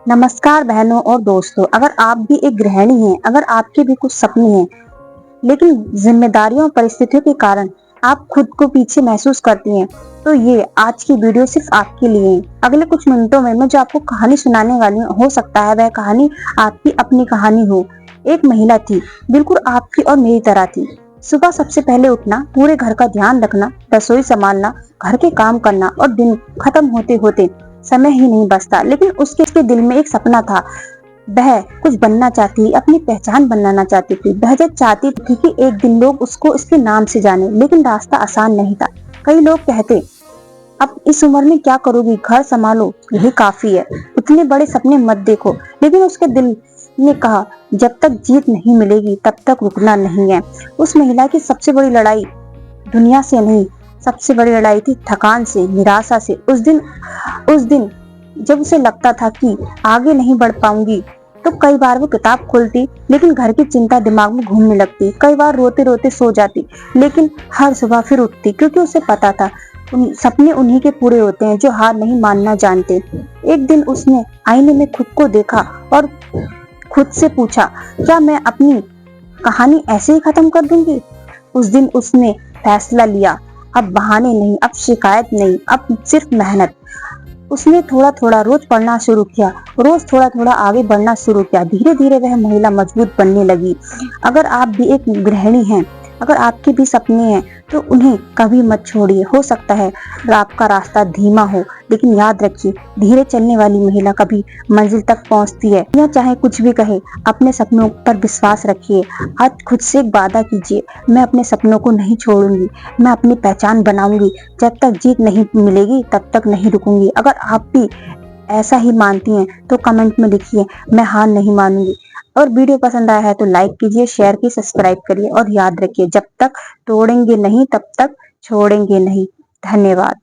नमस्कार बहनों और दोस्तों, अगर आप भी एक गृहिणी हैं, अगर आपके भी कुछ सपने हैं, लेकिन जिम्मेदारियों और परिस्थितियों के कारण आप खुद को पीछे महसूस करती हैं, तो ये आज की वीडियो सिर्फ आपके लिए है। अगले कुछ मिनटों में मैं जो आपको कहानी सुनाने वाली हूँ, हो सकता है वह कहानी आपकी अपनी कहानी हो। एक महिला थी, बिल्कुल आपकी और मेरी तरह थी। सुबह सबसे पहले उठना, पूरे घर का ध्यान रखना, रसोई संभालना, घर के काम करना और दिन खत्म होते होते समय ही नहीं बचता। लेकिन उसके दिल में एक सपना था। वह कुछ बनना चाहती, अपनी पहचान बनाना चाहती थी। वह जब चाहती थी कि एक दिन लोग उसको इसके नाम से जाने, लेकिन रास्ता आसान नहीं था। कई लोग कहते, अब इस उम्र में क्या करोगी, घर संभालो, यही काफी है, इतने बड़े सपने मत देखो। लेकिन उसके दिल ने कहा, जब तक जीत नहीं मिलेगी तब तक रुकना नहीं है। उस महिला की सबसे बड़ी लड़ाई दुनिया से नहीं, सबसे बड़ी लड़ाई थी थकान से, निराशा से। उस दिन जब उसे लगता था कि आगे नहीं बढ़ पाऊंगी, तो कई बार वो किताब खोलती, लेकिन घर की चिंता दिमाग में घूमने लगती। कई बार रोते रोते सो जाती, लेकिन हर सुबह फिर उठती, क्योंकि उसे पता था सपने उन्हीं के पूरे होते हैं जो हार नहीं मानना जानते। एक दिन उसने आईने में खुद को देखा और खुद से पूछा, क्या मैं अपनी कहानी ऐसे ही खत्म कर दूंगी? उस दिन उसने फैसला लिया, अब बहाने नहीं, अब शिकायत नहीं, अब सिर्फ मेहनत। उसने थोड़ा थोड़ा रोज पढ़ना शुरू किया, रोज थोड़ा थोड़ा आगे बढ़ना शुरू किया। धीरे धीरे वह महिला मजबूत बनने लगी। अगर आप भी एक गृहिणी हैं, अगर आपके भी सपने हैं, तो उन्हें कभी मत छोड़िए। हो सकता है आपका रास्ता धीमा हो, लेकिन याद रखिए, धीरे चलने वाली महिला कभी मंजिल तक पहुंचती है। या चाहे कुछ भी कहे, अपने सपनों पर विश्वास रखिए। आज खुद से एक वादा कीजिए, मैं अपने सपनों को नहीं छोड़ूंगी, मैं अपनी पहचान बनाऊंगी। जब तक जीत नहीं मिलेगी तब तक नहीं रुकूंगी। अगर आप भी ऐसा ही मानती हैं तो कमेंट में लिखिए, मैं हार नहीं मानूंगी। और वीडियो पसंद आया है तो लाइक कीजिए, शेयर कीजिए, सब्सक्राइब करिए और याद रखिए, जब तक तोड़ेंगे नहीं तब तक छोड़ेंगे नहीं। धन्यवाद।